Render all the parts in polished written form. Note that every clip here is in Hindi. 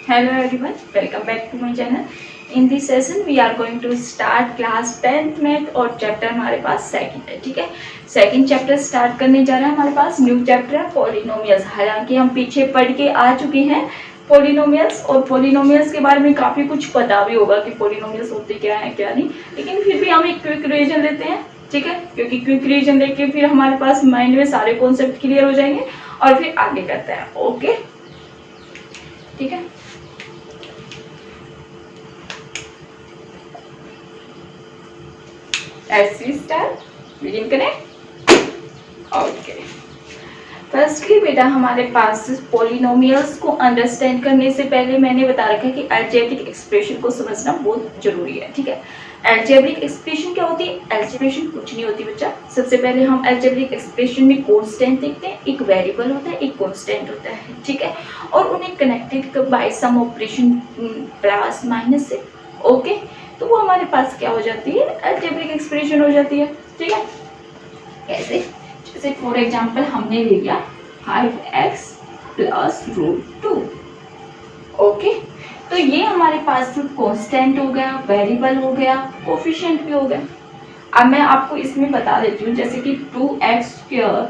Hello everyone, welcome back to my channel. In this session we are going to start class 10th math और चैप्टर हमारे पास सेकंड है. ठीक है, सेकंड चैप्टर स्टार्ट करने जा रहे हैं. हमारे पास न्यू चैप्टर है पॉलिनोमियल्स. हालांकि हम पीछे पढ़ के आ चुके हैं पॉलिनोमियल्स और पॉलिनोमियल्स के बारे में काफ़ी कुछ पता भी होगा कि पॉलिनोमियल्स होते क्या है क्या नहीं, लेकिन फिर भी हम एक क्विक रिवीजन लेते हैं. ठीक है, क्योंकि क्विक रिवीजन लेके फिर हमारे पास माइंड में सारे कॉन्सेप्ट क्लियर हो जाएंगे और फिर आगे करते हैं. ओके, ठीक है. Let's start. Begin करें. ओके, फर्स्टली बेटा हमारे पास पॉलिनोमियल्स को अंडरस्टैंड करने से पहले मैंने बता रखा है कि अलजेब्रिक एक्सप्रेशन को समझना बहुत जरूरी है. ठीक है, अलजेब्रिक एक्सप्रेशन क्या होती है? अलजेब्रेशन कुछ नहीं होती बच्चा. सबसे पहले हम अलजेब्रिक एक्सप्रेशन में कांस्टेंट देखते हैं. एक वेरिएबल होता है, एक कांस्टेंट होता है. ठीक है, और उन्हें connected by sum operation plus minus से. ओके, तो वो हमारे पास क्या हो जाती है? अलजेब्रिक एक्सप्रेशन हो जाती है. ठीक है, कैसे? जैसे फॉर एग्जांपल हमने ले लिया 5x प्लस √2. ओके, तो ये हमारे पास कांस्टेंट हो गया, वेरिएबल हो गया, कोफिशिएंट भी हो गया. अब मैं आपको इसमें बता देती हूँ, जैसे कि 2x²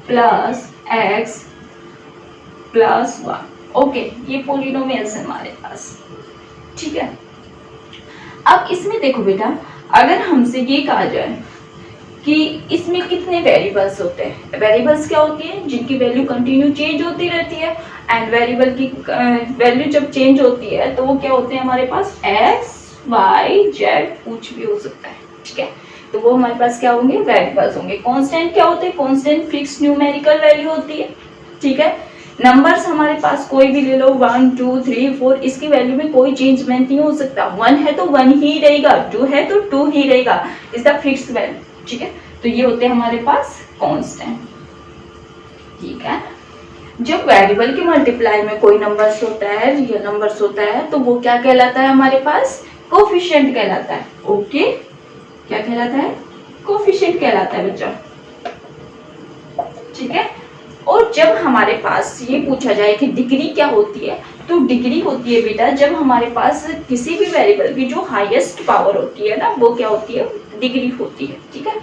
plus x plus 1. Okay, ये पॉलिनोमियल्स है हमारे पास. ठीक है, अब इसमें देखो बेटा, अगर हमसे ये कहा जाए कि इसमें कितने वेरिएबल्स होते हैं. वेरिएबल्स क्या होती है? जिनकी वैल्यू कंटिन्यू चेंज होती रहती है. एंड वेरिएबल की वैल्यू जब चेंज होती है तो वो क्या होते हैं हमारे पास? x, y, z कुछ भी हो सकता है. ठीक है, तो वो हमारे पास क्या होंगे? वेरिएबल्स होंगे. कांस्टेंट क्या होते हैं? कांस्टेंट फिक्स न्यूमेरिकल वैल्यू होती है. ठीक है, नंबर्स हमारे पास कोई भी ले लो, 1 2 3 4, इसकी वैल्यू में कोई चेंजमेंट नहीं हो सकता. 1 है तो 1 ही रहेगा, 2 है तो 2 ही रहेगा. Is the fixed value. ठीक है, तो ये होते हैं हमारे पास कांस्टेंट. ठीक है, जब वेरिएबल के मल्टीप्लाई में कोई नंबर्स होता है, रियल नंबर्स होता है, तो वो क्या कहलाता है हमारे पास? कोफिशिएंट कहलाता है. ओके, क्या कहलाता है? कोफिशिएंट कहलाता है बच्चा. ठीक है, और जब हमारे पास ये पूछा जाए कि डिग्री क्या होती है, तो डिग्री होती है बेटा जब हमारे पास किसी भी वेरिएबल की जो हाईएस्ट पावर होती है ना, वो क्या होती है? डिग्री होती है. ठीक है,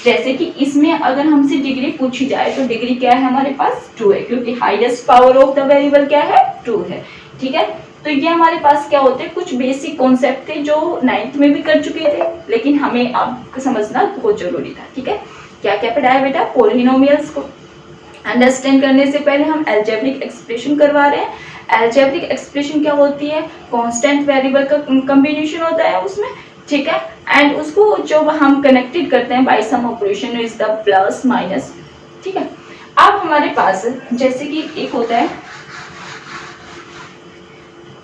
जैसे कि इसमें अगर हमसे डिग्री पूछी जाए तो डिग्री क्या है हमारे पास? 2 है, क्योंकि highest power of the variable क्या है? 2 है. ठीक है, तो ये हमारे पास क्या होते हैं? कुछ बेसिक कॉन्सेप्ट थे जो 9th में भी कर चुके थे, लेकिन हमें अब समझना बहुत जरूरी था. ठीक है, क्या क्या पढ़ा है बेटा? पॉलिनोमियल्स को अंडरस्टैंड करने से पहले हम अलजेब्रिक एक्सप्रेशन करवा रहे हैं. अलजेब्रिक एक्सप्रेशन क्या होती है? कांस्टेंट वेरिएबल का कॉम्बिनेशन होता है उसमें. ठीक है, एंड उसको जो हम कनेक्टेड करते हैं by sum operation is the plus minus. ठीक है, अब हमारे पास जैसे कि एक होता है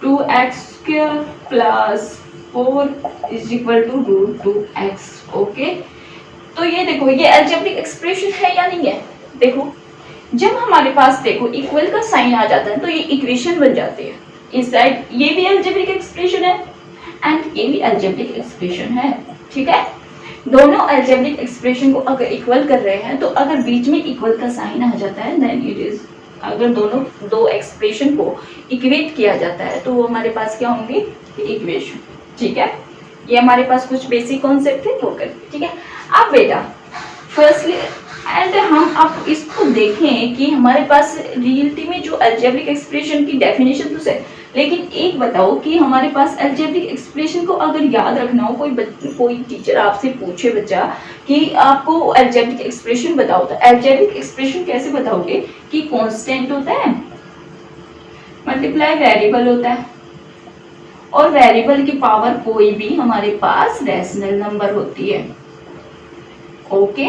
2x² plus 4 is equal to √2x. Okay, तो ये देखो, ये अलजेब्रिक एक्सप्रेशन है या नहीं है? देखो, जब हमारे पास देखो इक्वल का साइन आ जाता है तो ये इक्वेशन बन जाती है. इस साइड ये भी अलजेब्रिक एक्सप्रेशन है एंड ये भी अलजेब्रिक एक्सप्रेशन है. ठीक है, दोनों अलजेब्रिक एक्सप्रेशन को अगर इक्वल कर रहे हैं तो अगर बीच में इक्वल का साइन आ जाता है देन इट इज, अगर दोनों दो एक्सप्रेशन को इक्वेट किया जाता है तो वो हमारे पास क्या होंगे? इक्वेशन. ठीक है, ये हमारे पास कुछ बेसिक कॉन्सेप्ट है वो कर. ठीक है, अब बेटा फर्स्टली एंड हम अब इसको देखें कि हमारे पास रियलिटी में जो अलजेब्रिक एक्सप्रेशन की डेफिनेशन तो है, लेकिन एक बताओ कि हमारे पास अलजेब्रिक एक्सप्रेशन को अगर याद रखना हो, कोई टीचर आपसे पूछे बच्चा कि आपको अलजेब्रिक एक्सप्रेशन बताओ, तो अलजेब्रिक एक्सप्रेशन कैसे बताओगे? कि कांस्टेंट होता है, मल्टीप्लाई वेरिएबल होता है, और वेरिएबल की पावर कोई भी हमारे पास रैशनल नंबर होती है. ओके,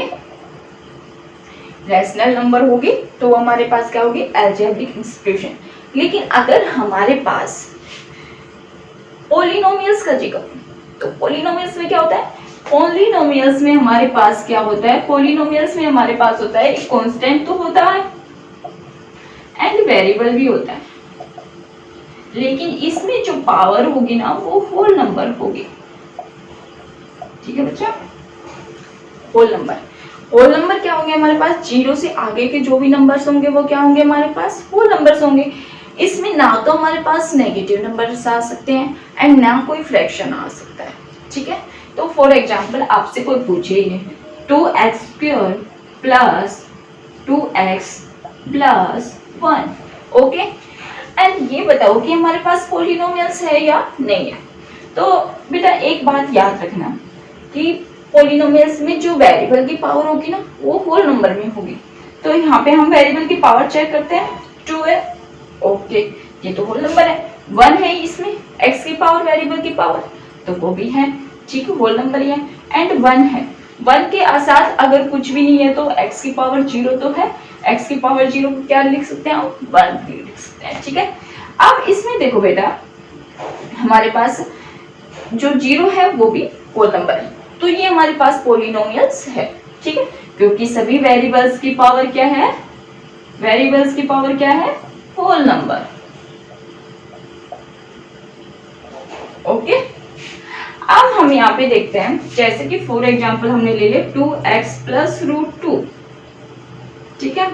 रैशनल नंबर होगी तो हमारे पास क्या होगी? Algebraic expression. लेकिन अगर हमारे पास पॉलिनोमियल्स का जिक्र, तो पॉलिनोमियल्स में क्या होता है? पॉलिनोमियल्स में हमारे पास क्या होता है? पॉलिनोमियल्स में हमारे पास होता है एक कांस्टेंट तो होता है एंड वेरिएबल भी होता है, लेकिन इसमें जो पावर होगी ना वो होल नंबर होगी. ठीक है बच्चा, होल नंबर. होल नंबर क्या होंगे हमारे पास? 0 से आगे के जो भी नंबर्स होंगे वो क्या होंगे हमारे पास? होल नंबर्स होंगे. इसमें ना तो हमारे पास नेगेटिव नंबर्स आ सकते हैं एंड ना कोई फ्रैक्शन आ सकता है, ठीक है। तो फॉर एग्जांपल आपसे कोई पूछे 2x² plus 2x plus 1, okay, and ये बताओ कि हमारे पास पॉलिनोमियल्स है या नहीं है। तो बेटा एक बात याद रखना कि पॉलिनोमियल्स में जो वेरिएबल की पावर होगी ना वो होल नंबर में होगी। तो यहाँ पे हम वेरिएबल की पावर चेक करते हैं, 2 है, ओके, ये तो होल नंबर है। 1 है इसमें x की पावर वेरिएबल की पावर, तो वो भी है, ठीक है, होल नंबर ही है। एंड 1 है, 1 के साथ अगर कुछ भी नहीं है तो x की पावर 0 तो है, x की पावर 0 को क्या लिख सकते हैं हम, 1 भी लिख सकते हैं, ठीक है। अब इसमें देखो बेटा हमारे पास जो 0 है वो भी होल नंबर है, तो ये हमारे पास पॉलिनोमियल्स है, ठीक है, क्योंकि सभी वेरिएबल्स की पावर क्या है, वेरिएबल्स की पावर क्या है, होल नंबर, ओके। अब हम यहाँ पे देखते हैं, जैसे कि फॉर एग्जांपल हमने ले लिया 2x प्लस √2, ठीक है,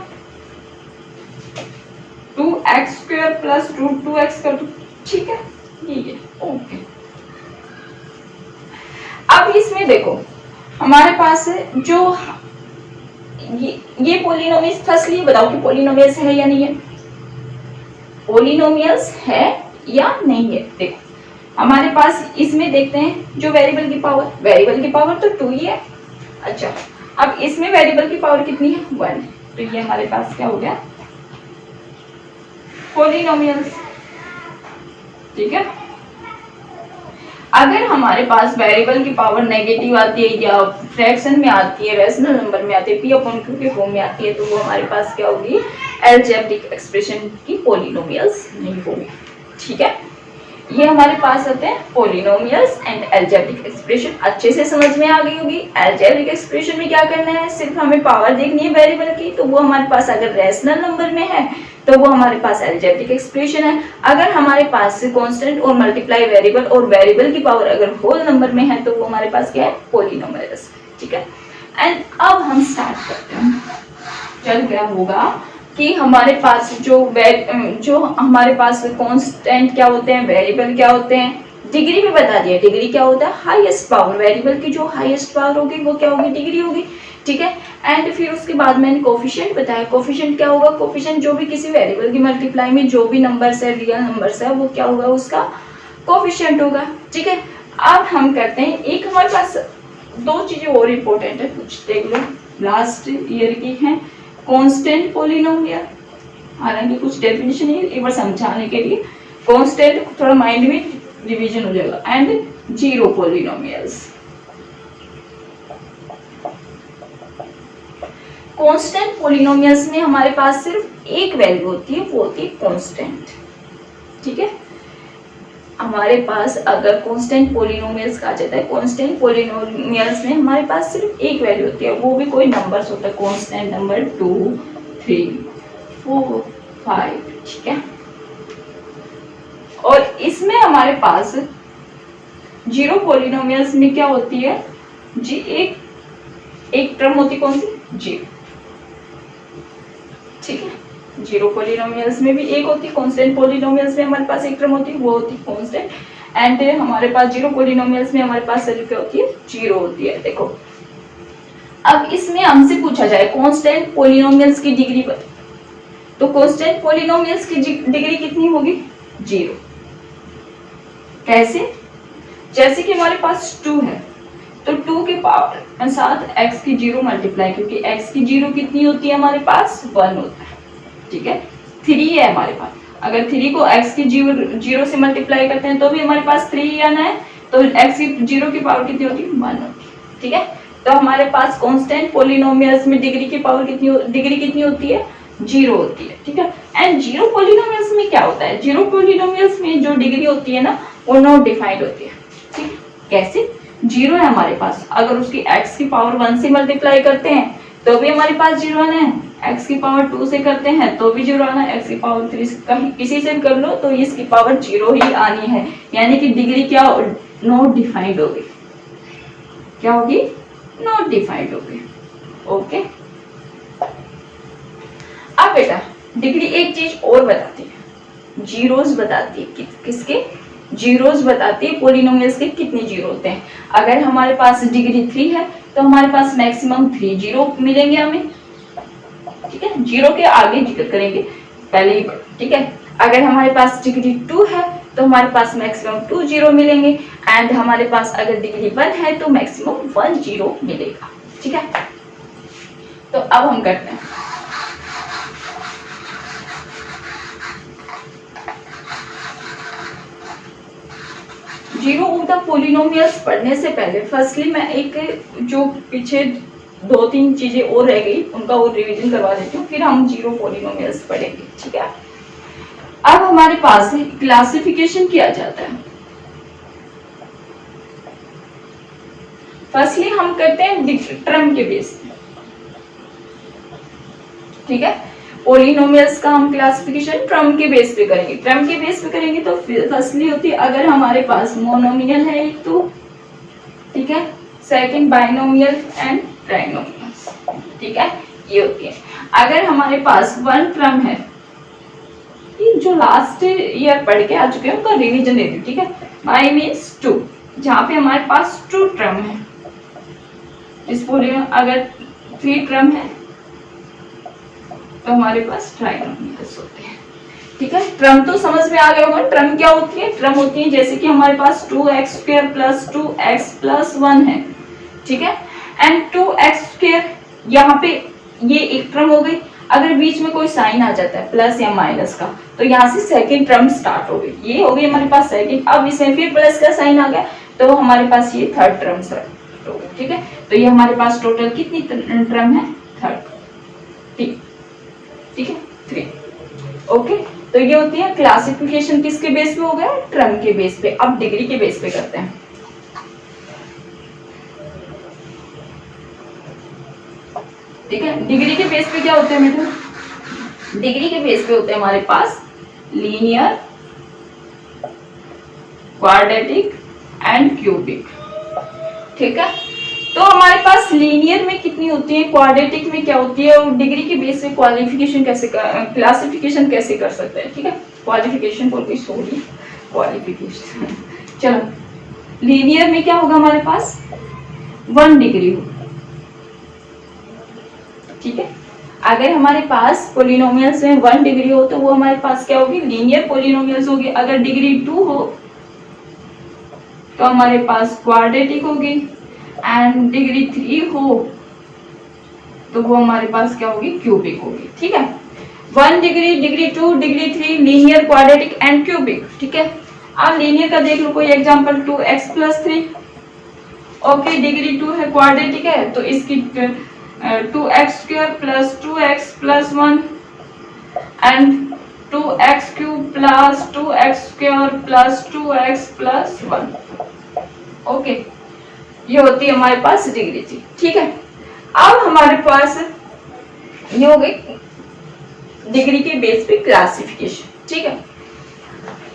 2x² प्लस √2x कर दो, ठीक है, ये ओके। अब इसमें देखो हमारे पास जो ये पॉलिनोमियल्स, फर्स्टली बताओ कि पॉलिनोमियल्स है या नहीं है, पॉलिनोमियल्स है या नहीं है। देखो हमारे पास इसमें देखते हैं जो वेरिएबल की पावर, वेरिएबल की पावर तो 2 ही है, अच्छा, अब इसमें वेरिएबल की पावर कितनी है, 1, तो ये हमारे पास क्या हो गया, पॉलिनोमियल्स, ठीक है। अगर हमारे पास वेरिएबल की पावर नेगेटिव आती है या फ्रैक्शन में आती है, रैशनल नंबर में आती है, p/q के फॉर्म में आती है, तो वो हमारे पास क्या होगी, अलजेब्रिक एक्सप्रेशन की पॉलिनोमियल्स नहीं होगी, ठीक है। ये हमारे पास आते हैं पॉलिनोमियल्स एंड अलजेब्रिक एक्सप्रेशन, अच्छे से समझ में आ गई होगी। अलजेब्रिक एक्सप्रेशन में क्या करना है, सिर्फ हमें पावर देखनी है वेरिएबल की, तो वो हमारे पास अगर रैशनल नंबर में है तो वो हमारे पास अलजेब्रिक एक्सप्रेशन है। अगर हमारे पास कांस्टेंट और मल्टीप्लाई वेरिएबल और वेरिएबल की पावर अगर होल नंबर में है तो वो हमारे पास क्या है, पॉलिनोमियल्स, ठीक है। एंड अब हम स्टार्ट करते हैं। चल क्या होगा कि हमारे पास जो हमारे पास कांस्टेंट क्या होते हैं, वेरिएबल क्या होते हैं, डिग्री में बता दिया, डिग्री क्या होता है, हाईएस्ट पावर, वेरिएबल की जो हाईएस्ट पावर होगी वो क्या होगी, डिग्री होगी, ठीक है। एंड फिर उसके बाद मैंने कोफिशिएंट बताया, कोफिशिएंट क्या होगा, कोफिशिएंट जो भी किसी वेरिएबल की मल्टीप्लाई में जो भी नंबर्स है, रियल नंबर्स है, वो क्या होगा, उसका कोफिशिएंट होगा, ठीक है। अब हम करते हैं, एक हमारे पास 2 चीजें और इम्पोर्टेंट है, कुछ देख लो, लास्ट ईयर की है, कांस्टेंट पॉलिनोमियल, हालांकि कुछ डेफिनेशन है, एक बार समझाने के लिए, कांस्टेंट थोड़ा माइंड में रिवीजन हो जाएगा, and zero polynomials. Constant polynomials में हमारे पास सिर्फ एक वैल्यू होती है, वो होती है कांस्टेंट, ठीक है। हमारे पास अगर कांस्टेंट पॉलिनोमियल्स कहा जाता है, कांस्टेंट पॉलिनोमियल्स में हमारे पास सिर्फ एक वैल्यू होती है, वो भी कोई नंबर्स होता है, कांस्टेंट नंबर 2 3 4 5, ठीक है। और इसमें हमारे पास जीरो पॉलिनोमियल्स में क्या होती है जी, एक टर्म होती है, कौन सी, जीरो, ठीक है। जीरो पॉलिनोमियल्स में भी एक होती है, कांस्टेंट पॉलिनोमियल्स में हमारे पास एक टर्म होती है, वो होती है कांस्टेंट, एंड हमारे पास जीरो पॉलिनोमियल्स में हमारे पास क्या होती है, जीरो होती है। देखो अब इसमें हमसे पूछा जाए कांस्टेंट पॉलिनोमियल्स की डिग्री बताओ, तो कांस्टेंट पॉलिनोमियल्स की डिग्री कितनी होगी, 0। कैसे, जैसे कि हमारे पास 2 है, तो 2 के पावर साथ x की 0 मल्टीप्लाई, क्योंकि x की 0 कितनी होती है, हमारे पास 1 होता है, ठीक है। 3 है हमारे पास, अगर 3 को x की 0 से मल्टीप्लाई करते हैं तो भी हमारे पास 3 आना है, तो x की 0 की पावर कितनी होती है, 1 होती है, ठीक है। तो हमारे पास कांस्टेंट पॉलिनोमियल्स में डिग्री की पावर डिग्री कितनी होती है, 0 होती है, ठीक है। एंड जीरो पॉलिनोमियल्स में क्या होता है, जीरो पॉलिनोमियल्स में जो डिग्री होती है ना, वो नॉट डिफाइंड होती है, ठीक है। कैसे, 0 है हमारे पास, अगर उसकी x की पावर 1 से मल्टीप्लाई करते हैं तो भी हमारे पास 0 आना है, x की पावर 2 से करते हैं तो भी 0 आना है, x की पावर 3 से कहीं किसी से कर लो तो इसकी पावर 0 ही आनी है, यानी कि डिग्री क्या नॉट डिफाइंड होगी, क्या होगी, नॉट डिफाइंड होगी, ओके। अब बेटा डिग्री एक चीज और बताती है, जीरोस बताती है, किसके जीरोस बताती है, पोलिनोमियल्स के कितने जीरो होते हैं। अगर हमारे पास डिग्री 3 है तो हमारे पास मैक्सिमम 3 जीरो मिलेंगे हमें, ठीक है, जीरो के आगे जिक्र करेंगे पहले ही, ठीक है। अगर हमारे पास डिग्री 2 है तो हमारे पास मैक्सिमम 2 जीरो मिलेंगे, एंड हमारे पास अगर डिग्री 1 है तो मैक्सिमम 1 जीरो मिलेगा, ठीक है। तो अब हम करते हैं जीरो ऑफ द पोलिनोमियल्स पढ़ने से पहले फर्स्टली मैं एक जो पीछे 2-3 चीजें और रह गई उनका और रिवीजन करवा देती हूँ, फिर हम जीरो पोलिनोमियल्स पढ़ेंगे, ठीक है। अब हमारे पास क्लासिफिकेशन किया जाता है। फर्स्टली हम करते हैं टर्म के बेस पे, ठीक है। पोलिनोमियल्स का हम क्लासिफिकेशन टर्म के बेस पे करेंगे। टर्म के बेस पे करेंगे तो फर्स्टली होती है अगर हमारे पास मोनोमियल है एक तो, ठीक है, सेकंड बाइनोमियल एंड ट्राइनोमियल्स, ठीक है, ये होती है। अगर हमारे पास वन टर्म है, जो लास्ट ईयर पढ़ के आ चुके हैं उनका रिवीजन दे दी, ठीक है। बाई मीन्स टू, जहाँ पे हमारे पास टू टर्म है। इस पोलिनोमियल अगर 3 टर्म है तो हमारे पास ट्राइनोमियल्स होते हैं, ठीक है। ट्रम तो समझ में आ गया होगा। ट्रम क्या होती है? ट्रम होती है जैसे कि हमारे पास 2x² + 2x + 1 है, ठीक है, एंड 2x² यहाँ पे ये एक ट्रम हो गई। अगर बीच में कोई साइन आ जाता है प्लस या माइनस का तो यहाँ से सेकंड टर्म स्टार्ट हो गई, ये हो गई हमारे पास सेकंड। अब इसमें फिर प्लस का साइन आ गया तो हमारे पास ये थर्ड टर्म स्टार्ट हो गई, ठीक है। तो ये हमारे पास टोटल कितनी टर्म है? थर्ड, ठीक है, 3। ओके, तो ये होती है क्लासिफिकेशन। किसके बेस पे हो गया? टर्म के बेस पे। अब डिग्री के बेस पे करते हैं। ठीक है, डिग्री के बेस पे क्या होते हैं बेटा? डिग्री के बेस पे होते हैं हमारे पास लीनियर, क्वाड्रेटिक एंड क्यूबिक, ठीक है। तो हमारे पास लीनियर में कितनी होती है, क्वाड्रेटिक में क्या होती है, और डिग्री के बेस पे क्वालिफिकेशन कैसे क्लासिफिकेशन कैसे कर सकते हैं, ठीक है। क्वालिफिकेशन बोल के सॉरी क्वालिफिकेशन चलो, लीनियर में क्या होगा हमारे पास 1 डिग्री हो, ठीक है। अगर हमारे पास पोलिनोमियल्स में 1 डिग्री हो तो वो हमारे पास क्या होगी? लीनियर पोलिनोमियल्स होगी। अगर डिग्री 2 हो तो हमारे पास क्वाड्रेटिक होगी, एंड डिग्री 3 हो तो वो हमारे पास क्या होगी? क्यूबिक होगी, ठीक है। 1 degree, degree 2, degree 3, linear, quadratic and cubic, ठीक है। अब लीनियर का देख लो कोई एग्जांपल, 2x + 3। ओके, डिग्री 2 है, क्वाड्रेटिक है तो इसकी 2x² + 2x + 1 and 2x³ + 2x² + 2x + 1। Okay, ये होती है हमारे पास डिग्री थी, ठीक है। अब हमारे पास ये हो गई डिग्री के बेस पे क्लासिफिकेशन, ठीक है।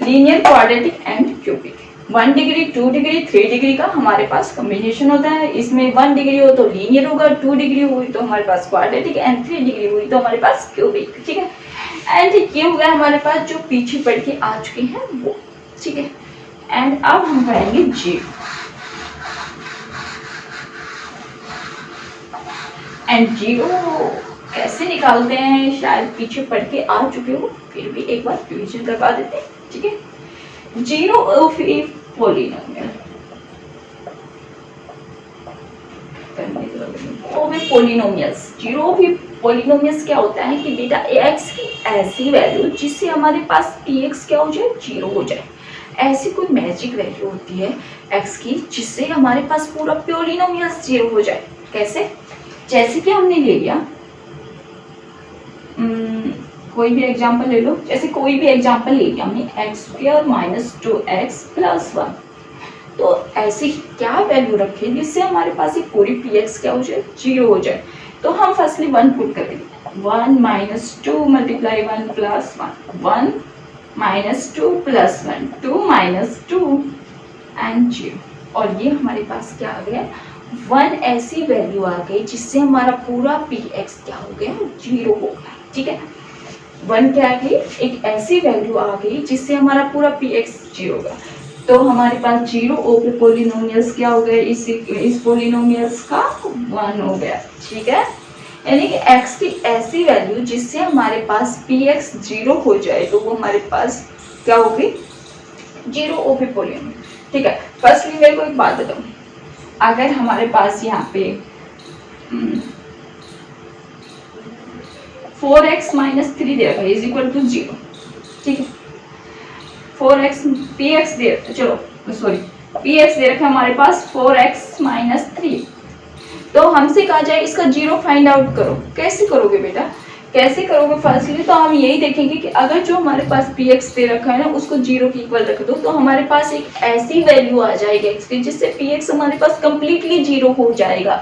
Linear, quadratic and cubic. 1 degree, 2 degree, 3 degree का हमारे पास कॉम्बिनेशन होता है। इसमें 1 डिग्री हो तो लीनियर होगा, 2 डिग्री हुई तो हमारे पास क्वाड्रेटिक, एंड 3 डिग्री हुई तो हमारे पास क्यूबिक, ठीक है। एंड ये हो गया हमारे पास जो पीछे पढ़ के आ चुके हैं वो, ठीक है। एंड अब हम पढ़ेंगे जीरो। एंड जीरो कैसे निकालते हैं शायद पीछे पढ़ के आ चुके हो, फिर भी एक बार रिवीजन करवा देते हैं, ठीक है। Zero of A polynomial, polynomials, zero of A polynomials क्या होता है कि बेटा एक्स की ऐसी वैल्यू जिससे हमारे पास px क्या हो जाए? जीरो हो जाए। ऐसी कोई मैजिक वैल्यू होती है एक्स की जिससे हमारे पास पूरा पोलिनोमियल्स जीरो हो जाए। कैसे? जैसे कि हमने ले लिया कोई भी एग्जांपल ले लो, जैसे कोई भी एग्जांपल ले लिया हमने x² - 2x + 1। तो ऐसी क्या वैल्यू रखे जिससे हमारे पास ये पूरी px क्या हो जाए? जीरो हो जाए। तो हम फर्स्टली 1 पुट करेंगे, 1 - 2 × 1 + 1 1 - 2 + 1 2 - 2 एंड 0। और ये हमारे पास क्या आ गया? 1 ऐसी वैल्यू आ गई जिससे हमारा पूरा px क्या हो गया? जीरो हो गया, ठीक है। 1 क्या आ गई, एक ऐसी वैल्यू आ गई जिससे हमारा पूरा px 0 होगा। तो हमारे पास 0 ओपे पोलिनोमियल्स क्या हो गए, इस पोलिनोमियल्स का 1 हो गया। ठीक है, यानी कि x की ऐसी वैल्यू जिससे हमारे पास px 0 हो जाए तो वो हमारे पास क्या होगी, 0 ओपे पोलिनोमियल। ठीक है, फर्स्टली मेरे को एक बात बताओ, अगर हमारे पास यहाँ पे 4x माइनस 3 दे रखा है इज इक्वल टू 0, ठीक है, 4x px दे, चलो सॉरी px दे रखा है हमारे पास 4x माइनस 3, तो हमसे कहा जाए इसका 0 फाइंड आउट करो। कैसे करोगे बेटा, कैसे करोगे, फर्स्टली तो हम यही देखेंगे कि अगर जो हमारे पास px दे रखा है ना उसको 0 के इक्वल रख दो तो हमारे पास एक ऐसी वैल्यू आ जाएगी x की जिससे px हमारे पास कंप्लीटली 0 हो जाएगा।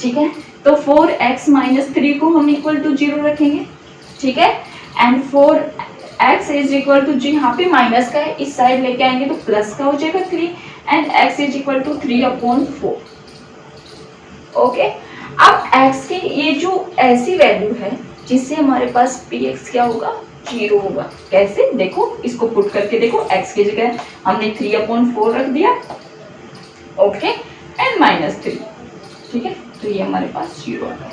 ठीक है, तो 4x माइनस 3 को हम इक्वल टू 0 रखेंगे। ठीक है, and 4x is equal to, जी यहाँ पे माइनस का है, इस साइड लेके आएंगे तो प्लस का हो जाएगा 3, and x is equal to 3/4। Okay, अब x की ये जो ऐसी वैल्यू है जिससे हमारे पास px क्या होगा, 0 होगा। कैसे, देखो इसको पुट करके देखो, x की जगह हमने 3/4 रख दिया, ओके, एंड माइनस 3। ठीक है, तो ये हमारे पास 0 आ गया।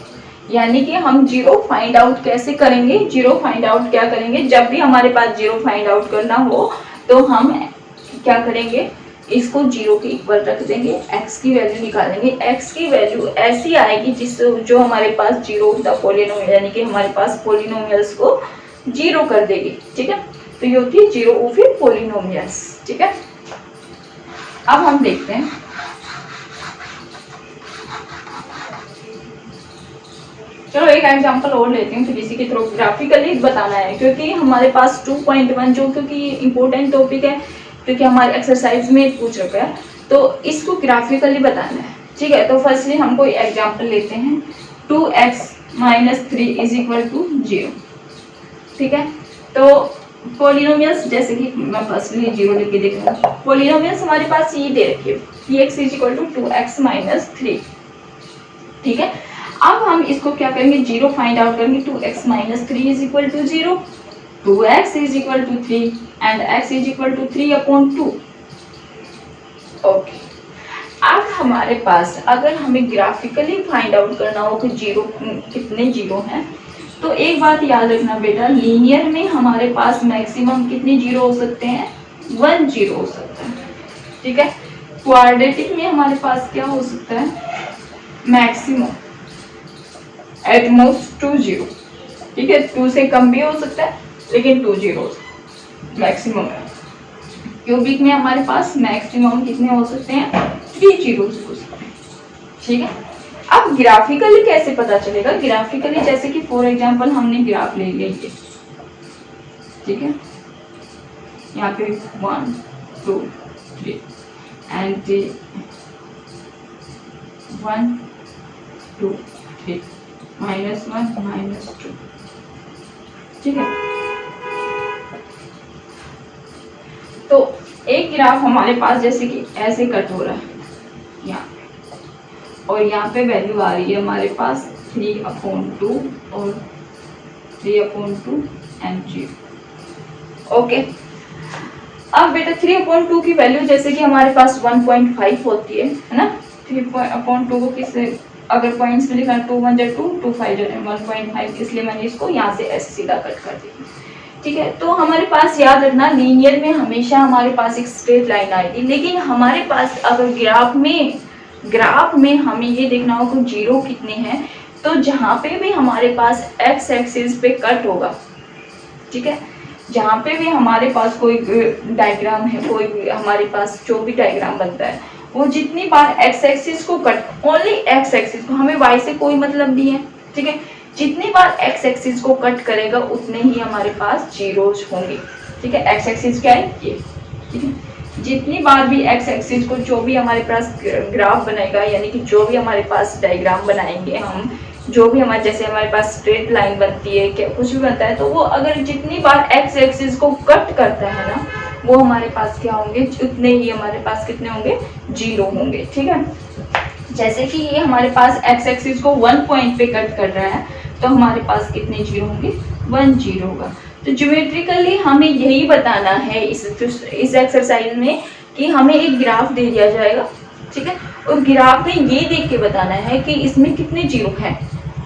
यानी कि हम 0 फाइंड आउट कैसे करेंगे, 0 फाइंड आउट क्या करेंगे, जब भी हमारे पास 0 फाइंड आउट करना हो तो हम क्या करेंगे, इसको 0 के इक्वल रख देंगे, x की वैल्यू निकालेंगे, x की वैल्यू ऐसी आएगी जिस जो हमारे पास 0 द पोलिनोमियल, यानी कि हमारे पास पोलिनोमियल्स को 0 कर देगी। ठीक है, तो ये होती है 0 ऑफ पोलिनोमियल्स। ठीक है, अब हम देखते हैं, चलो एक एग्जांपल और लेते हैं, फिर इसी के थ्रू ग्राफिकली बताना है, क्योंकि हमारे पास 2.1 जो क्योंकि इम्पोर्टेंट टॉपिक है, क्योंकि हमारे एक्सरसाइज में पूछ रखा है, तो इसको ग्राफिकली बताना है। ठीक है, तो फर्स्टली हम कोई एग्जांपल लेते हैं, 2x minus 3 is equal to 0। ठीक है, तो पोलिनोमियल्स जैसे कि मैं फर्स्टली 0 लिख के देख रहा हूँ, पोलिनोमियल्स हमारे पास ये दे रखी है, px is equal to 2x minus 3। ठीक है, अब हम इसको क्या करेंगे, 0 फाइंड आउट करेंगे, 2x minus 3 is equal to 0, 2x is equal to 3 and x is equal to 3/2। Okay, अब हमारे पास अगर हमें ग्राफिकली फाइंड आउट करना हो कि 0 कितने 0 हैं, तो एक बात याद रखना बेटा, लीनियर में हमारे पास मैक्सिमम कितने 0 हो सकते हैं, 1 0 हो सकता है। ठीक है, क्वाड्रेटिक में हमारे पास क्या हो सकता है, मैक्सिमम एट मोस्ट 2 0। ठीक है, 2 से कम भी हो सकता है लेकिन 2 0 मैक्सिमम है। क्यूबिक में हमारे पास मैक्सिमम कितने हो सकते हैं, 3 zeros हो सकते हैं। ठीक है, अब ग्राफिकली कैसे पता चलेगा, ग्राफिकली जैसे कि फॉर एग्जांपल हमने ग्राफ ले लिया ये, ठीक है, यहाँ पे 1 2 3 एंड 1 2 3 -1 -2। ठीक है, तो एक ग्राफ हमारे पास जैसे कि ऐसे कट हो रहा है यहाँ पे, और यहाँ पे वैल्यू आ रही है हमारे पास 3/2 और 3/2 एंड 0। ओके, अब बेटा 3/2 की वैल्यू जैसे कि हमारे पास 1.5 होती है ना, 3/2 को किस अगर पॉइंट्स में लिखा है 2 1 2 2 5 1.5, इसलिए मैंने इसको यहाँ से ऐसे सीधा कट कर दिया। ठीक है, तो हमारे पास याद रखना, लीनियर में हमेशा हमारे पास एक स्ट्रेट लाइन आएगी, लेकिन हमारे पास अगर ग्राफ में हमें ये देखना हो कि 0 कितने हैं, तो जहाँ पे भी हमारे पास एक्स एक्सिस पे कट होगा, ठीक है, जहाँ पे भी हमारे पास कोई डायग्राम है, कोई भी हमारे पास जो भी डायग्राम बनता है, वो जितनी बार एक्स एक्सिस को कट, ओनली एक्स एक्सिस को, हमें वाई से कोई मतलब नहीं है। ठीक है, जितनी बार एक्स एक्सिस को कट करेगा उतने ही हमारे पास जीरोज होंगे। ठीक है, एक्स एक्सिस क्या है ये, ठीक है, जितनी बार भी एक्स एक्सिस को जो भी हमारे पास ग्राफ बनेगा, यानी कि जो भी हमारे पास डायग्राम बनाएंगे हम, जो भी हमारे जैसे हमारे पास स्ट्रेट लाइन बनती है, क्या कुछ भी बनता है, तो वो अगर जितनी बार एक्स एक्सिस को कट करता है ना, वो हमारे पास क्या होंगे, उतने ही हमारे पास कितने होंगे, 0 होंगे। ठीक है, जैसे कि ये हमारे पास एक्स एक्सिस को 1 पॉइंट पे कट कर रहा है, तो हमारे पास कितने 0 होंगे, 1 0 होगा। तो ज्योमेट्रिकली हमें यही बताना है इस एक्सरसाइज में कि हमें एक ग्राफ दे दिया जाएगा, ठीक है, और ग्राफ में ये देख के बताना है कि इसमें कितने जीरो हैं,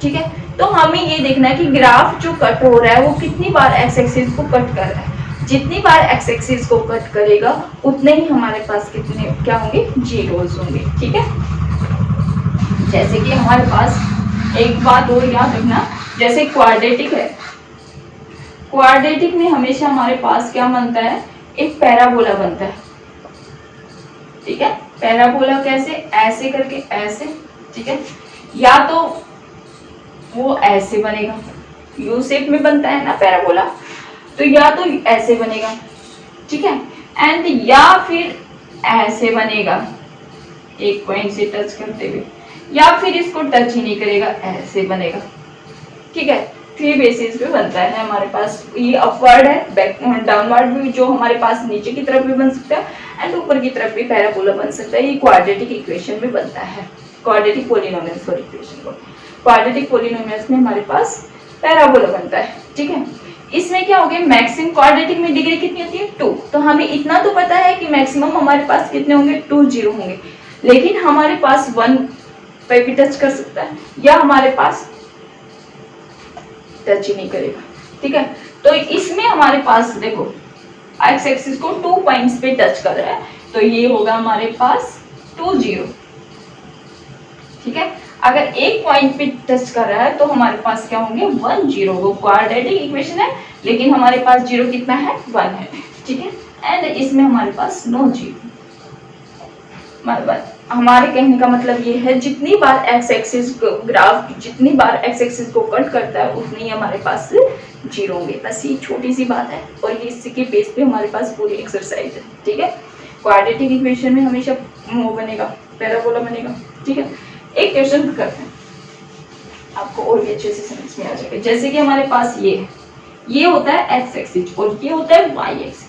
ठीक है। तो हमें ये देखना है कि ग्राफ जो कट हो रहा है वो कितनी बार एक्स एक्सिस को कट कर रहा है। जितनी बार एक्स एक्सिस को कट करेगा उतने ही हमारे पास कितने क्या होंगे, जीरोस होंगे, ठीक है। जैसे कि हमारे पास एक बात और याद रखना, जैसे क्वाड्रेटिक है, क्वाड्रेटिक में हमेशा हमारे पास क्या बनता है, एक पैराबोला बनता है, ठीक है। पैराबोला कैसे, ऐसे करके ऐसे, ठीक है, या तो वो ऐसे बनेगा, यू शेप में बनता है ना पैराबोला, तो या तो ऐसे बनेगा, ठीक है, एंड या फिर ऐसे बनेगा एक पॉइंट से टच करते हुए, या फिर इसको टच ही नहीं करेगा, ऐसे बनेगा, ठीक है। थ्री बेसिस पे बनता है हमारे पास, ये अपवर्ड है, बैक डाउनवर्ड भी जो हमारे पास नीचे की तरफ भी बन सकता है एंड ऊपर की तरफ भी पैराबोला बन सकता है। ये क्वाड्रेटिक इक्वेशन में बनता है, क्वाड्रेटिक पॉलिनोमियल्स और इक्वेशन को, क्वाड्रेटिक पॉलिनोमियल्स में हमारे पास पैराबोला बनता है, ठीक है। इसमें क्या हो गया, मैक्सिमम क्वाड्रेटिक में डिग्री कितनी होती है 2, तो हमें इतना तो पता है कि मैक्सिमम हमारे पास कितने होंगे, 2 जीरो होंगे, लेकिन हमारे पास 1 पे भी टच कर सकता है या हमारे पास टच ही नहीं करेगा, ठीक है। तो इसमें हमारे पास देखो एक्स एक्सिस को 2 पॉइंट्स पे टच कर रहा है, तो ये होगा हमारे पास 2 जीरो, ठीक है। अगर एक पॉइंट पे टच कर रहा है तो हमारे पास क्या होंगे, 1 जीरो। वो क्वाड्रेटिक इक्वेशन है लेकिन हमारे पास जीरो कितना है, 1 है, ठीक है। एंड इसमें हमारे पास नो जीरो। हमारे कहने का मतलब ये है जितनी बार एक्स एक्सिस ग्राफ जितनी बार एक्स एक्सिस को कट करता है उतनी हमारे पास जीरो होंगे। बस ये छोटी सी बात है और ये इसी के बेस पे हमारे पास पूरी एक्सरसाइज है, ठीक है। क्वाड्रेटिक इक्वेशन में हमेशा वो बनेगा, पैराबोला बनेगा, ठीक है। एक क्वेश्चन करते हैं, आपको और भी अच्छे से समझ में आ जाएगा। जैसे कि हमारे पास ये होता है एक्स एक्सिस और ये होता है वाई एक्सिस।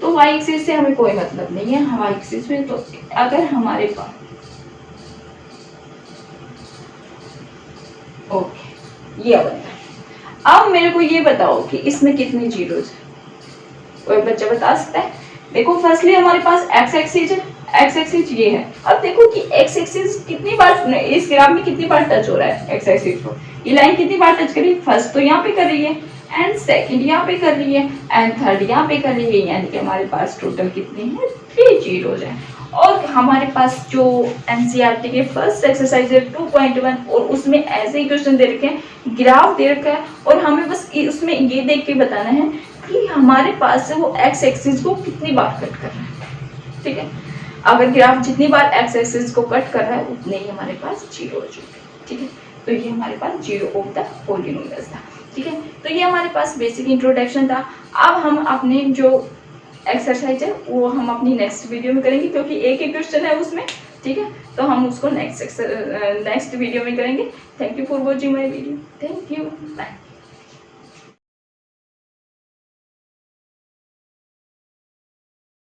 तो वाई एक्सिस से हमें कोई मतलब नहीं है, वाई एक्सिस में तो अगर हमारे पास ओके ये बनता है। अब मेरे को ये बताओ कि इसमें कितने जीरोस है, कोई बच्चा बता सकता है? देखो फर्स्टली हमारे पास एक्स एक्सिस है, एक्स एक्सिस ये है। अब देखो कि एक्स एक्सिस कितनी बार इस ग्राफ में कितनी बार टच हो रहा है एक्स एक्सिस को, ये लाइन कितनी बार टच कर रही है, फर्स्ट तो यहाँ पे कर रही है एंड सेकंड यहाँ पे कर रही है एंड थर्ड यहाँ पे कर रही है, यानी कि हमारे पास टोटल कितने हैं 3 जीरोस हैं। और हमारे पास जो एनसीईआरटी के फर्स्ट एक्सरसाइज है 2.1 और उसमें ऐसे ही क्वेश्चन दे रखे हैं, ग्राफ दे रखा है और हमें बस उसमें ये देख के बताना है कि हमारे पास वो एक्स एक्सिस को कितनी बार कट कर रहा है, ठीक है। अगर ग्राफ जितनी बार एक्स एक्सिस को कट कर रहा है उतने ही हमारे पास जीरो हो चुके, ठीक है। तो ये हमारे पास जीरो ऑफ द पॉलिनोमियल्स था, ठीक है। तो ये हमारे पास बेसिक इंट्रोडक्शन था। अब हम अपने जो एक्सरसाइज है वो हम अपनी नेक्स्ट वीडियो में करेंगे क्योंकि एक ही क्वेश्चन है उसमें, ठीक है। तो हम उसको नेक्स्ट वीडियो में करेंगे। Thank you for watching my video, thank you, bye.